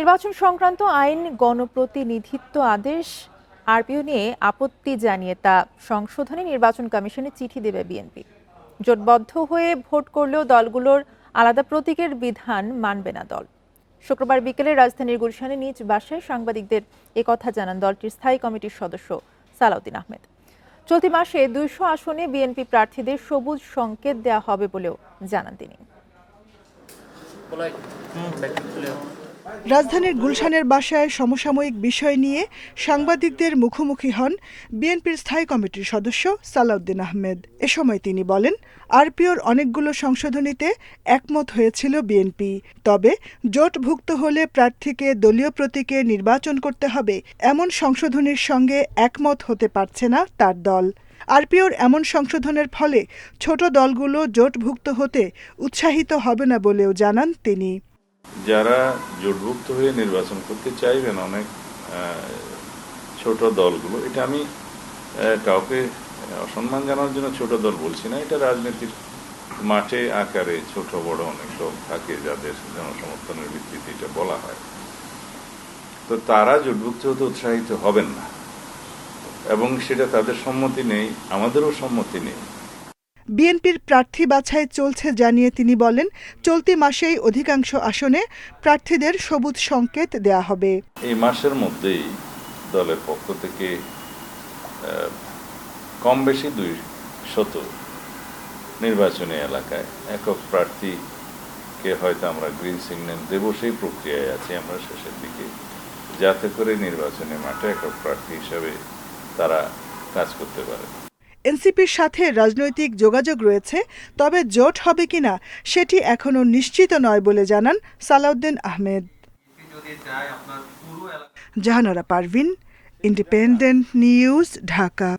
নির্বাচন সংক্রান্ত আইন গণপ্রতিনিধিত্ব আদেশ আরপিও নিয়ে আপত্তি জানিয়ে তা সংশোধনে নির্বাচন কমিশনে চিঠি দেবে বিএনপি। জোটবদ্ধ হয়ে ভোট করলেও দলগুলোর আলাদা প্রতীকের বিধান মানবে না দল। শুক্রবার বিকেলে রাজধানীর গুলশানে নিজ বাসায় সাংবাদিকদের একথা জানান দলটির স্থায়ী কমিটির সদস্য সালাউদ্দিন আহমেদ। চলতি মাসে ২০০ আসনে বিএনপি প্রার্থীদের সবুজ সংকেত দেওয়া হবে বলেও জানান তিনি। রাজধানীর গুলশানের বাসায় সমসাময়িক বিষয় নিয়ে সাংবাদিকদের মুখোমুখি হন বিএনপির স্থায়ী কমিটির সদস্য সালাউদ্দিন আহমেদ। এ সময় তিনি বলেন, আরপিওর অনেকগুলো সংশোধনীতে একমত হয়েছিল বিএনপি, তবে জোটভুক্ত হলে প্রার্থীকে দলীয় প্রতীকে নির্বাচন করতে হবে এমন সংশোধনীর সঙ্গে একমত হতে পারছে না তার দল। আরপিওর এমন সংশোধনের ফলে ছোট দলগুলো জোটভুক্ত হতে উৎসাহিত হবে না বলেও জানান তিনি। যারা জোটভুক্ত হয়ে নির্বাচন করতে চাইবেন অনেক ছোট দলগুলো, এটা আমি কাউকে অসম্মান জানার জন্য ছোট দল বলছি না, এটা রাজনীতির মাঠে আকারে ছোট বড় অনেক দল থাকে যাদের জনসমর্থনের ভিত্তিতে এটা বলা হয়। তো তারা জোটভুক্ত হতে উৎসাহিত হবেন না এবং সেটা তাদের সম্মতি নেই, আমাদেরও সম্মতি নেই। বিএনপির প্রার্থী বাছাই চলছে জানিয়ে তিনি বলেন, চলতি মাসেই অধিকাংশ আসনে প্রার্থীদের সবুজ সংকেত দেয়া হবে। এই মাসের মধ্যেই দলের পক্ষ থেকে কম বেশি 200 নির্বাচনী এলাকায় একক প্রার্থীকে হয়তো আমরা গ্রিন সিগন্যাল দেব, সেই প্রক্রিয়ায় আছি আমরা শেষের দিকে, যাতে করে নির্বাচনী মাঠে একক প্রার্থী হিসাবে তারা কাজ করতে পারে। এনসিপির সাথে রাজনৈতিক যোগাযোগ রয়েছে, তবে জোট হবে কিনা সেটি এখনো নিশ্চিত নয় বলে জানান সালাউদ্দিন আহমেদ। Jahanara Parvin, Independent news, Dhaka.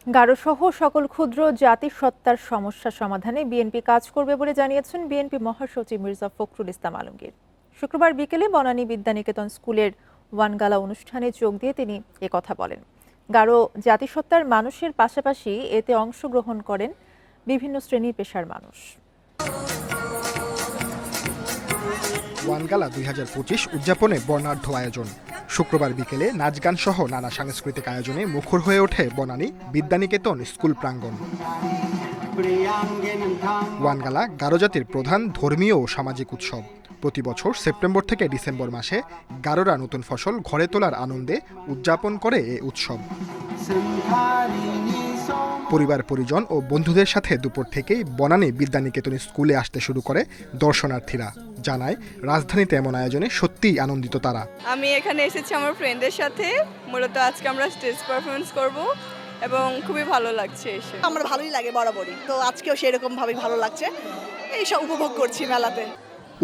গারোসহ সকল ক্ষুদ্র জাতিসত্তার সমস্যা সমাধানে বিএনপি কাজ করবে বলে জানিয়েছেন বিএনপি মহাসচিব মির্জা ফখরুল ইসলাম আলমগীর। শুক্রবার বিকেলে বনানী বিদ্যানিকেতন স্কুলের ওয়ানগালা অনুষ্ঠানে যোগ দিয়ে তিনি একথা বলেন। গারো জাতিসত্তার মানুষের পাশাপাশি এতে অংশগ্রহণ করেন বিভিন্ন শ্রেণী পেশার মানুষ। ওয়ানগালা 2025 উদযাপনে বর্ণাঢ্য আয়োজন। শুক্রবার বিকেলে নাচ গান সহ নানা সাংস্কৃতিক আয়োজনে মুখর হয়ে ওঠে বনানী বিদ্যানিকেতন স্কুল প্রাঙ্গণ। ওয়ানগালা গারো জাতির প্রধান ধর্মীয় ও সামাজিক উৎসব। প্রতি বছর সেপ্টেম্বর থেকে ডিসেম্বর মাসে গারোরা নতুন ফসল ঘরে তোলার আনন্দে উদযাপন করে এ উৎসব। পরিবার পরিজন ও বন্ধুদের সাথে দুপুর থেকেই বনানী বিদ্যানিকেতন স্কুলে আসতে শুরু করে দর্শনার্থীরা। জানায়, রাজধানীতে এমন আয়োজনে সত্যিই আনন্দিত তারা। আমি এখানে এসেছি আমার ফ্রেন্ডদের সাথে, মূলত আজকে আমরা স্টেজ পারফরমেন্স করব এবং খুবই ভালো লাগছে এসে। আমার ভালোই লাগে বরাবরই, তো আজকেও সেরকম ভাবে ভালো লাগছে, এইসব উপভোগ করছি মেলাতে।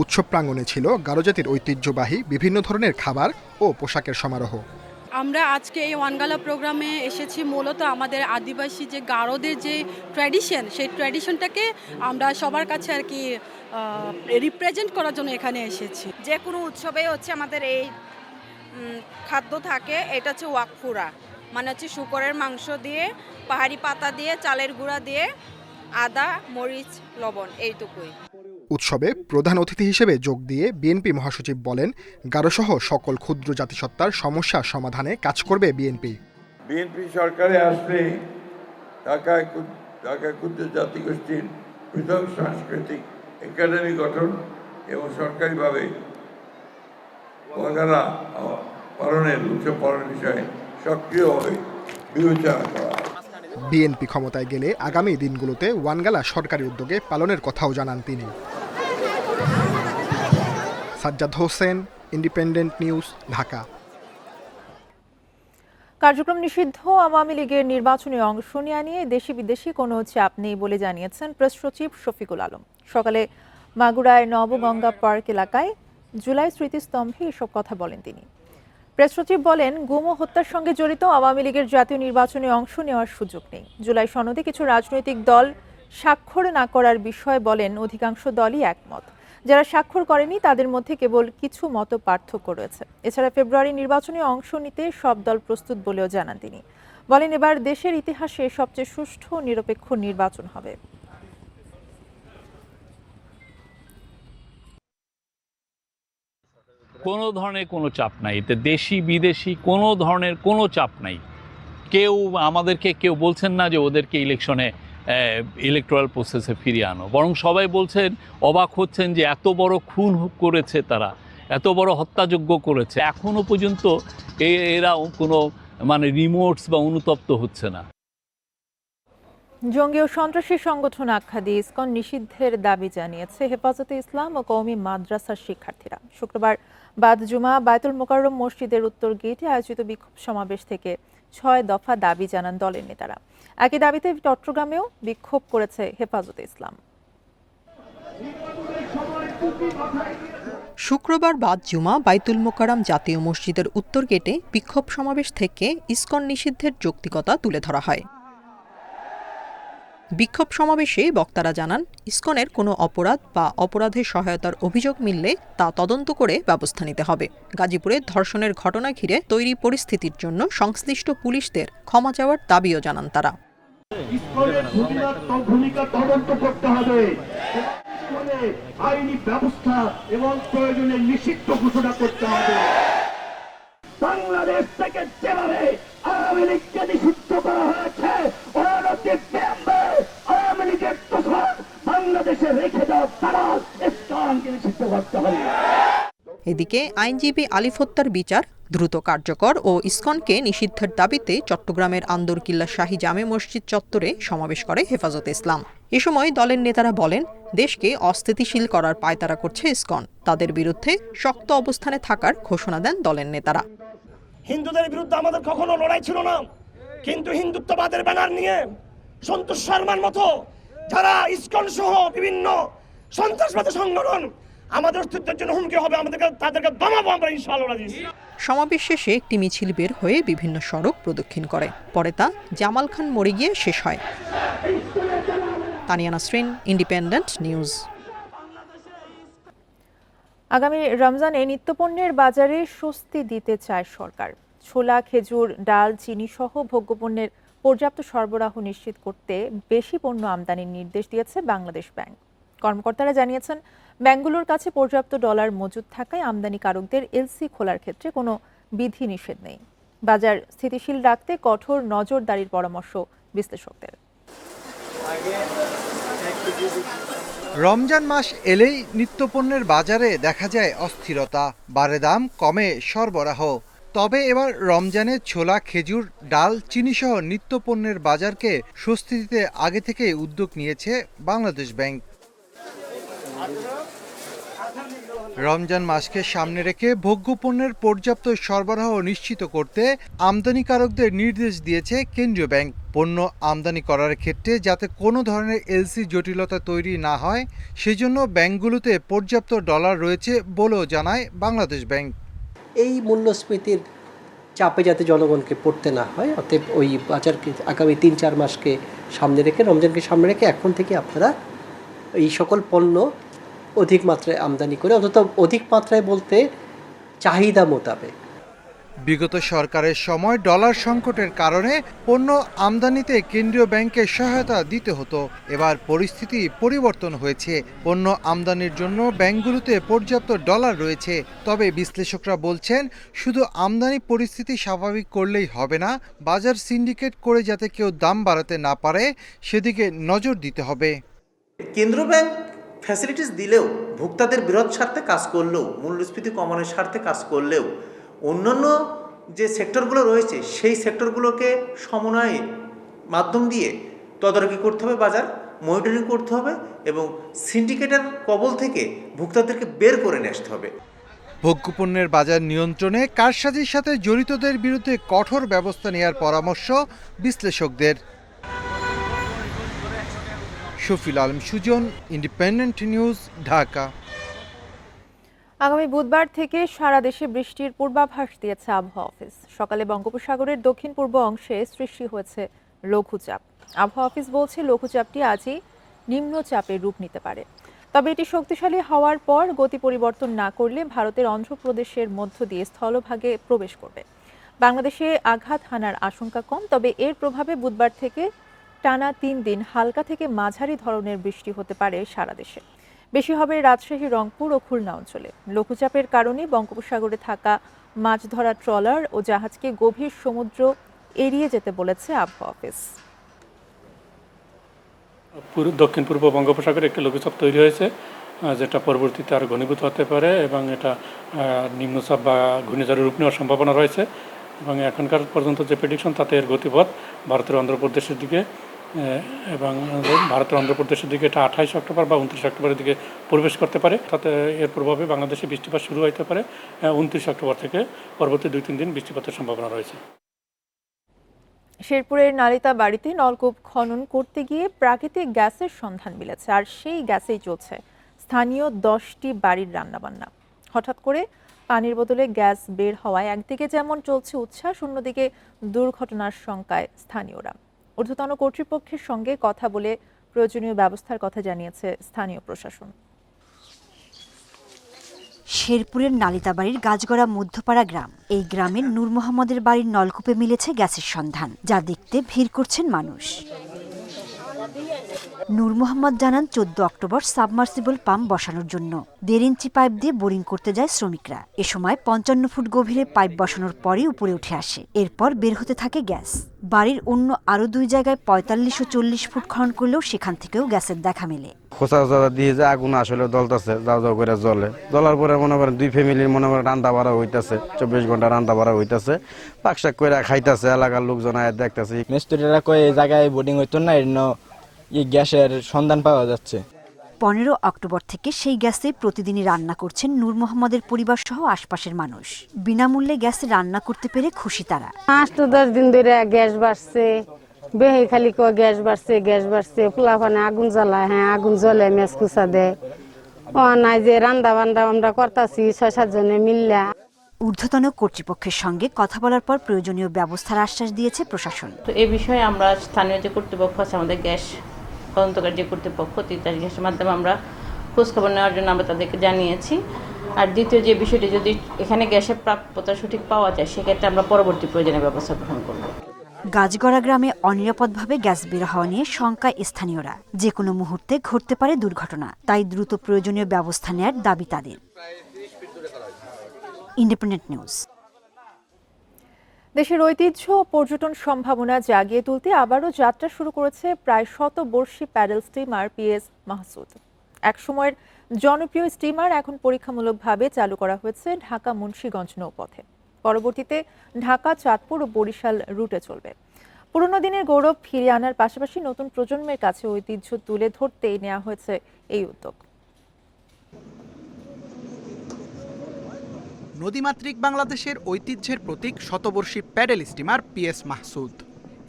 উৎসব প্রাঙ্গণে ছিল গারো জাতির ঐতিহ্যবাহী বিভিন্ন ধরনের খাবার ও পোশাকের সমারোহ। আমরা আজকে এই ওয়ানগালা প্রোগ্রামে এসেছি মূলত আমাদের আদিবাসী যে গারোদের যে ট্র্যাডিশন, সেই ট্র্যাডিশনটাকে আমরা সবার কাছে আর কি রিপ্রেজেন্ট করার জন্য এখানে এসেছি। যে কোনো উৎসবে হচ্ছে আমাদের এই খাদ্য থাকে, এটা হচ্ছে ওয়াকফুরা, মানে হচ্ছে শূকরের মাংস দিয়ে, পাহাড়ি পাতা দিয়ে, চালের গুঁড়া দিয়ে, আদা, মরিচ, লবণ, এইটুকুই। উৎসবে প্রধান অতিথি হিসেবে যোগ দিয়ে বিএনপি মহাসচিব বলেন, গারোসহ সকল ক্ষুদ্র জাতিসত্তার সমস্যা সমাধানে কাজ করবে বিএনপি। বিএনপি সরকারে আসলে ঢাকা ক্ষুদ্র জাতিগোষ্ঠীর পৃথক সাংস্কৃতিক একাডেমি গঠন এবং সরকারিভাবে ওয়ানগালা পালনের উৎসব পালনের বিষয়ে সক্রিয়ভাবে বিবেচনা করা। বিএনপি ক্ষমতায় গেলে আগামী দিনগুলোতে ওয়ানগালা সরকারি উদ্যোগে পালনের কথাও জানান তিনি। Sajjad Hossain, independent news, Dhaka. কার্যক্রম নিষিদ্ধ আওয়ামী লীগের নির্বাচনে অংশ নেওয়া নিয়ে দেশি বিদেশি কোনো চাপ নেই বলে জানিয়েছেন প্রেস সচিব শফিকুল আলম। সকালে মাগুরায় নবগঙ্গা পার্ক এলাকায় জুলাই স্মৃতিস্তম্ভে এসব কথা বলেন তিনি। প্রেস সচিব বলেন, গুম ও হত্যার সঙ্গে জড়িত আওয়ামী লীগের জাতীয় নির্বাচনে অংশ নেওয়ার সুযোগ নেই। জুলাই সনদে কিছু রাজনৈতিক দল স্বাক্ষর না করার বিষয়ে বলেন অধিকাংশ দলই একমত। যারা স্বাক্ষর করেনি তাদের মধ্যে কেবল কিছু মত পার্থক্য রয়েছে। এছাড়া ফেব্রুয়ারি নির্বাচনে অংশ নিতে সব দল প্রস্তুত বলেও জানান তিনি। বলেন, এবার দেশের ইতিহাসে সবচেয়ে সুষ্ঠু নিরপেক্ষ নির্বাচন হবে। কোনো ধরনের কোনো চাপ নাই, এতে দেশি বিদেশি কোনো ধরনের কোনো চাপ নাই। কেউ আমাদেরকে কেউ বলছেন না যে ওদেরকে ইলেকটোরাল প্রসেসে ফিরিয়ে আনো, বরং সবাই বলছেন, অবাক হচ্ছেন যে এত বড় খুন করেছে তারা, এত বড় হত্যাযজ্ঞ করেছে, এখনো পর্যন্ত এরা কোনো রিমোটস বা অনুতপ্ত হচ্ছে না। জঙ্গি ও সন্ত্রাসী সংগঠন আখ্যা দিয়ে ইসকন নিষিদ্ধের দাবি জানিয়েছে হেফাজতে ইসলাম ও কওমি মাদ্রাসার শিক্ষার্থীরা। শুক্রবার বাদ জুমা বায়তুল মোকাররম মসজিদের উত্তর গেটে আয়োজিত বিক্ষোভ সমাবেশ থেকে 6 দফা দাবি জানান দলের নেতারা। একই দাবিতে চট্টগ্রামেও বিক্ষোভ করেছে হেফাজতে ইসলাম। শুক্রবার বাদ জুমা বাইতুল মোকাররম জাতীয় মসজিদের উত্তর গেটে বিক্ষোভ সমাবেশ থেকে ইসকন নিষিদ্ধের যৌক্তিকতা তুলে ধরা হয়। বিক্ষোভ সমাবেশে বক্তারা জানান, ইসকনের কোনো অপরাধ বা অপরাধের সহায়তার অভিযোগ মিললে তা তদন্ত করে ব্যবস্থা নিতে হবে। গাজীপুরে ধর্ষণের ঘটনা ঘিরে তৈরি পরিস্থিতির জন্য সংশ্লিষ্ট পুলিশদের ক্ষমা চাওয়ার দাবিও জানান তারা। ইসকনের ভূমিকা তদন্ত করতে হবে, আইনি ব্যবস্থা এবং প্রয়োজনে নিষিদ্ধ ঘোষণা করতে হবে। বাংলাদেশ থেকে যেভাবে আওয়ামী লীগকে নিষিদ্ধ করা হয়েছে, আওয়ামী লীগের তখন বাংলাদেশে রেখে দেওয়া তারা ইসলামকে নিষিদ্ধ করতে হবে। এদিকে আইনজীবী আলিফ হত্যার বিচার দ্রুত কার্যকর ও ইসকনকে নিষিদ্ধের দাবিতে চট্টগ্রামের আন্দরকিল্লা শাহী জামে মসজিদ চত্বরে সমাবেশ করে হেফাজতে ইসলাম। এ সময় দলের নেতারা বলেন, দেশকে অস্থিতিশীল করার পায়তারা করছে ইসকন, তাদের বিরুদ্ধে শক্ত অবস্থানে থাকার ঘোষণা দেন দলের নেতারা। হিন্দুদের বিরুদ্ধে আমাদের কখনো লড়াই ছিল না, কিন্তু হিন্দুত্ববাদের ব্যানার নিয়ে সন্তোষ শর্মার মতো যারা ইসকন সহ বিভিন্ন সন্ত্রাসবাদী সংগঠন আমাদের অস্তিত্বের জন্য হুমকি হবে, তাদেরকে দমাবো আমরা ইনশাআল্লাহ। সমাবেশ শেষে একটি মিছিল বের হয়ে বিভিন্ন সড়ক প্রদক্ষিণ করে, পরে তা জামাল খান মোড়ে গিয়ে শেষ হয়। Tania Nasrin, independent news. আগামী রমজানে নিত্যপণ্যের বাজারে স্বস্তি দিতে চায় সরকার। ছোলা, খেজুর, ডাল, চিনি সহ ভোগ্যপণ্যের পর্যাপ্ত সরবরাহ নিশ্চিত করতে বেশি পণ্য আমদানির নির্দেশ দিয়েছে বাংলাদেশ ব্যাংক। কর্মকর্তারা জানিয়েছেন, ব্যাংকগুলোর কাছে পর্যাপ্ত ডলার মজুদ থাকায় আমদানিকারকদের এলসি খোলার ক্ষেত্রে কোনো বিধি নিষেধ নেই। বাজার স্থিতিশীল রাখতে কঠোর নজরদারির পরামর্শ বিশ্লেষকদের। রমজান মাস এলেই নিত্যপণ্যের বাজারে দেখা যায় অস্থিরতা, বাড়ে দাম, কমে সরবরাহ। তবে এবার রমজানে ছোলা, খেজুর, ডাল, চিনিসহ নিত্যপণ্যের বাজারকে স্বস্তি দিতে আগে থেকে উদ্যোগ নিয়েছে বাংলাদেশ ব্যাংক। রমজান মাসকে সামনে রেখে ভোগ্যপণ্যের পর্যাপ্ত সরবরাহ নিশ্চিত করতে আমদানিকারকদের নির্দেশ দিয়েছে কেন্দ্রীয় ব্যাংক। পণ্য আমদানি করার ক্ষেত্রে যাতে কোনো ধরনের এলসি জটিলতা তৈরি না হয়, সেজন্য ব্যাংকগুলোতে পর্যাপ্ত ডলার রয়েছে বলেও জানায় বাংলাদেশ ব্যাংক। এই মূল্যস্ফীতির চাপে যাতে জনগণকে পড়তে না হয়, অতএব ওই বাজারকে আগামী 3-4 মাসকে সামনে রেখে, রমজানকে সামনে রেখে এখন থেকে আপনারা এই সকল পণ্য অধিক মাত্রায় আমদানি করে, অন্তত অধিক মাত্রায় বলতে চাহিদা মোতাবেক। বিগত সরকারের সময় ডলার সংকটের কারণে পণ্য আমদানিতে কেন্দ্রীয় ব্যাংকের সহায়তা দিতে হতো। এবার পরিস্থিতি পরিবর্তন হয়েছে, পণ্য আমদানির জন্য ব্যাংকগুলোতে পর্যাপ্ত ডলার রয়েছে। তবে বিশ্লেষকরা বলছেন, শুধু আমদানি পরিস্থিতি স্বাভাবিক করলেই হবে না, বাজার সিন্ডিকেট করে যাতে কেউ দাম বাড়াতে না পারে সেদিকে নজর দিতে হবে। কেন্দ্র ব্যাংক ফ্যাসিলিটিস দিলেও, ভোক্তাদের বৃহৎ স্বার্থে কাজ করলেও, মূল্যস্ফীতি কমানোর স্বার্থে কাজ করলেও অন্যান্য যে সেক্টরগুলো রয়েছে সেই সেক্টরগুলোকে সমন্বয়ের মাধ্যম দিয়ে তদারকি করতে হবে, বাজার মনিটরিং করতে হবে এবং সিন্ডিকেটের কবল থেকে ভোক্তাদেরকে বের করে নিয়ে আসতে হবে। ভোগ্যপণ্যের বাজার নিয়ন্ত্রণে কারসাজির সাথে জড়িতদের বিরুদ্ধে কঠোর ব্যবস্থা নেওয়ার পরামর্শ বিশ্লেষকদের। Shafil Alam Sujan, independent news, Dhaka. আগামী বুধবার থেকে সারা দেশে বৃষ্টির পূর্বাভাস দিয়েছে আবহাওয়া অফিস। সকালে বঙ্গোপসাগরের দক্ষিণ পূর্ব অংশে সৃষ্টি হয়েছে লঘুচাপ। আবহাওয়া অফিস বলছে, লঘুচাপটি আজই নিম্নচাপের রূপ নিতে পারে। তবে এটি শক্তিশালী হওয়ার পর গতি পরিবর্তন না করলে ভারতের অন্ধ্রপ্রদেশের মধ্য দিয়ে স্থলভাগে প্রবেশ করবে। বাংলাদেশে আঘাত হানার আশঙ্কা কম, তবে এর প্রভাবে বুধবার থেকে টানা 3 দিন হালকা থেকে মাঝারি ধরনের বৃষ্টি হতে পারে সারা দেশে। বেশি হবে রাজশাহী, রংপুর ও খুলনা অঞ্চলে। লঘুচাপের কারণে বঙ্গোপসাগরে থাকা মাছ ধরা ট্রলার ও জাহাজকে গভীর সমুদ্র এড়িয়ে যেতে বলেছে আবহাওয়া অফিস। দক্ষিণ পূর্ব বঙ্গোপসাগরে একটি লঘুচাপ তৈরি হয়েছে, যেটা পরবর্তীতে আরও ঘনীভূত হতে পারে এবং এটা নিম্নচাপ বা ঘূর্ণিঝড়ের রূপ নেওয়ার সম্ভাবনা রয়েছে। এবং এখনকার পর্যন্ত যে প্রেডিকশন তাতে এর গতিপথ ভারতের অন্ধ্রপ্রদেশের দিকে এবং ভারতের অন্ধ্রপ্রদেশের দিকে এটা 28 অক্টোবর বা 29 অক্টোবরের দিকে প্রবেশ করতে পারে। তাতে এর প্রভাবে বাংলাদেশে বৃষ্টিপাত শুরু হতে পারে 29 অক্টোবর থেকে। পরবর্তী 2-3 দিন বৃষ্টিপাতের সম্ভাবনা রয়েছে। শেরপুরের নালিতা বাড়িতে নলকূপ খনন করতে গিয়ে প্রাকৃতিক গ্যাসের সন্ধান মিলেছে, আর সেই গ্যাসেই চলছে স্থানীয় 10টি বাড়ির রান্নাবান্না। হঠাৎ করে পানির বদলে গ্যাস বের হওয়ায় একদিকে যেমন চলছে উচ্ছ্বাস, অন্যদিকে দুর্ঘটনার শঙ্কায় স্থানীয়রা। ঊর্ধ্বতন কর্তৃপক্ষের সঙ্গে কথা বলে প্রয়োজনীয় ব্যবস্থার কথা জানিয়েছে স্থানীয় প্রশাসন। শেরপুরের নালিতাবাড়ির গাছগড়া মধ্যপাড়া গ্রাম। এই গ্রামের নূর মোহাম্মদের বাড়ির নলকূপে মিলেছে গ্যাসের সন্ধান, যা দেখতে ভিড় করছেন মানুষ। নূর মোহাম্মদ জানান 14 অক্টোবর সাবমার্সিবল পাম্প বসানোর জন্য 1.5 ইঞ্চি পাইপ দিয়ে বোরিং করতে যায় শ্রমিকরা। এ সময় 55 ফুট গভীরে পাইপ বসানোর পরই উপরে উঠে আসে। এরপর বের হতে থাকে গ্যাস। বাড়ির অন্য আরো 2 জায়গায় 45 ও 40 ফুট খনন করলেও সেখান থেকেও গ্যাসের দেখা মেলে। খোঁচা দিয়ে যে আগুন আসলে জ্বলতেছে, যাও যাও করে জ্বলার পরে মনে করেন 2 ফ্যামিলির মনে করেন রান্না বাড়া হইতেছে, 24 ঘন্টা রান্না বাড়া হইতেছে, পাকশাক করে খাইতেছে, এলাকার লোকজন আয় দেখতেছে। মিস্ত্রিরা কই এই জায়গায় বোর্ডিং হইতো না, এই গ্যাসের সন্ধান পাওয়া যাচ্ছে। 15 অক্টোবর থেকে সেই গ্যাসে প্রতিদিনই রান্না করছেন নূর মোহাম্মদের পরিবার সহ আশপাশের মানুষ। বিনামূল্যে গ্যাসে রান্না করতে পেরে খুশি তারা। 8-10 দিন ধরে গ্যাস বাড়ছে, বেহে খালি গ্যাস বাড়ছে, পোলাপানে আগুন জ্বালায়, হ্যাঁ আগুন জ্বলে মেস কুচা দেয়। ও নাই যে রান্না বান্না আমরা করতেছি 6-7 জনে মিললা। ঊর্ধ্বতন কর্তৃপক্ষের সঙ্গে কথা বলার পর প্রয়োজনীয় ব্যবস্থার আশ্বাস দিয়েছে প্রশাসন। তো এই বিষয়ে আমরা স্থানীয় যে কর্তৃপক্ষ আছে, আমাদের গ্যাস তদন্তকারী যে কর্তৃপক্ষ, তিতাস গ্যাসের মাধ্যমে আমরা খোঁজখবর নেওয়ার জন্য আমরা তাদেরকে জানিয়েছি। আর দ্বিতীয় যে বিষয়টি, যদি এখানে গ্যাসের প্রাপ্যতা সঠিক পাওয়া যায়, সেক্ষেত্রে আমরা পরবর্তী প্রয়োজনীয় ব্যবস্থা গ্রহণ করব। গাছগড়া গ্রামে অনিরাপদভাবে গ্যাস বের হওয়া নিয়ে শঙ্কায় স্থানীয়রা। যে কোনো মুহূর্তে ঘটতে পারে দুর্ঘটনা, তাই দ্রুত প্রয়োজনীয় ব্যবস্থা নেওয়ার দাবি তাদের। Independent news. দেশের ঐতিহ্য ও পর্যটন সম্ভাবনা জাগিয়ে তুলতে আবারও যাত্রা শুরু করেছে প্রায় 100-বর্ষী প্যাডেল স্টিমার পিএস মাহসুদ। একসময়ের জনপ্রিয় স্টিমার এখন পরীক্ষামূলকভাবে চালু করা হয়েছে ঢাকা মুন্সিগঞ্জ নৌপথে। পরবর্তীতে ঢাকা, চাঁদপুর ও বরিশাল রুটে চলবে। পুরনো দিনের গৌরব ফিরিয়ে আনার পাশাপাশি নতুন প্রজন্মের কাছে ঐতিহ্য তুলে ধরতেই নেওয়া হয়েছে এই উদ্যোগ। নদীমাতৃক বাংলাদেশের ঐতিহ্যের প্রতীক শতবর্ষী প্যাডেল স্টিমার পিএস মাহসুদ।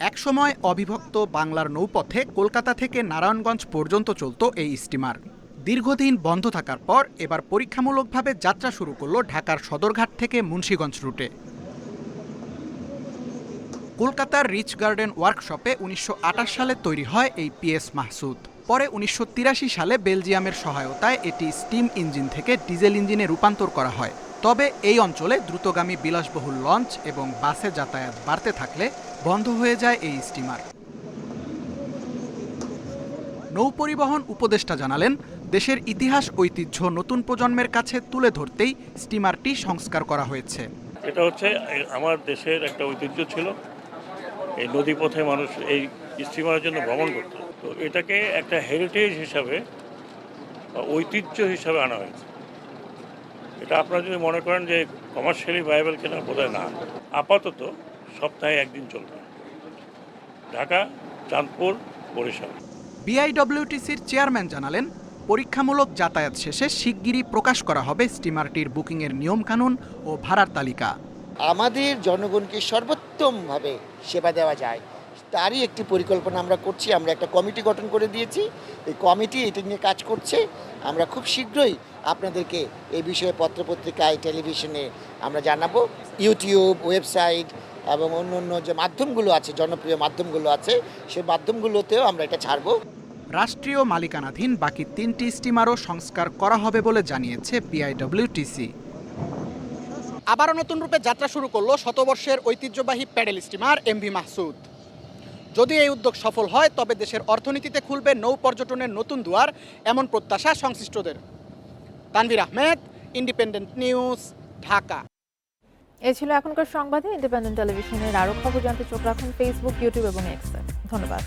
একসময় অবিভক্ত বাংলার নৌপথে কলকাতা থেকে নারায়ণগঞ্জ পর্যন্ত চলত এই স্টিমার। দীর্ঘদিন বন্ধ থাকার পর এবার পরীক্ষামূলকভাবে যাত্রা শুরু করল ঢাকার সদরঘাট থেকে মুন্সিগঞ্জ রুটে। কলকাতার রিচ গার্ডেন ওয়ার্কশপে 1928 সালে তৈরি হয় এই পিএস মাহসুদ। পরে 1983 সালে বেলজিয়ামের সহায়তায় এটি স্টিম ইঞ্জিন থেকে ডিজেল ইঞ্জিনে রূপান্তর করা হয়। তবে এই অঞ্চলে দ্রুতগামী বিলাসবহুল লঞ্চ এবং বাসে যাতায়াত বাড়তে থাকলে বন্ধ হয়ে যায় এই স্টিমার। নৌপরিবহন উপদেষ্টা জানালেন, দেশের ইতিহাস ঐতিহ্য নতুন প্রজন্মের কাছে তুলে ধরতেই স্টিমারটি সংস্কার করা হয়েছে। এটা হচ্ছে আমার দেশের একটা ঐতিহ্য ছিল, এই নদীপথে মানুষ এই স্টিমারের জন্য ভ্রমণ করত। তো এটাকে একটা হেরিটেজ হিসাবে, ঐতিহ্য হিসাবে আনা হয়েছে। এটা আপনারা যদি মনে করেন যে কমার্শিয়ালি ভায়াবল কিনা, বোধহয় না। আপাতত সপ্তাহে 1 দিন চলবে, ঢাকা, চাঁদপুর, বরিশাল। বিআইডব্লিউটিসির চেয়ারম্যান জানালেন, পরীক্ষামূলক যাতায়াত শেষে শিগগিরই প্রকাশ করা হবে স্টিমারটির বুকিংয়ের নিয়মকানুন ও ভাড়ার তালিকা। আমাদের জনগণকে সর্বোত্তমভাবে সেবা দেওয়া যায় তারই একটি পরিকল্পনা আমরা করছি। আমরা একটা কমিটি গঠন করে দিয়েছি, এই কমিটি এটা নিয়ে কাজ করছে। আমরা খুব শীঘ্রই আপনাদেরকে এই বিষয়ে পত্রপত্রিকায়, টেলিভিশনে আমরা জানাবো। ইউটিউব, ওয়েবসাইট এবং অন্য যে মাধ্যমগুলো আছে, জনপ্রিয় মাধ্যমগুলো আছে, সেই মাধ্যমগুলোতেও আমরা এটা ছাড়বো। রাষ্ট্রীয় মালিকানাধীন বাকি 3টি স্টিমারও সংস্কার করা হবে বলে জানিয়েছে বিআইডব্লিউটিসি। আবারও নতুন রূপে যাত্রা শুরু করলো শতবর্ষের ঐতিহ্যবাহী প্যাডেল স্টিমার এমভি মাহসুদ। যদি এই উদ্যোগ সফল হয় তবে দেশের অর্থনীতিতে খুলবে নৌ পর্যটনের নতুন দুয়ার, এমন প্রত্যাশা সংশ্লিষ্টদের। Tanvir Ahmed, Independent news, Dhaka. এ ছিল এখনকার সংবাদে। ইন্ডিপেন্ডেন্ট টেলিভিশনের আরও খবর জানতে চোখ রাখুন ফেসবুক, ইউটিউব এবং এক্সে। ধন্যবাদ।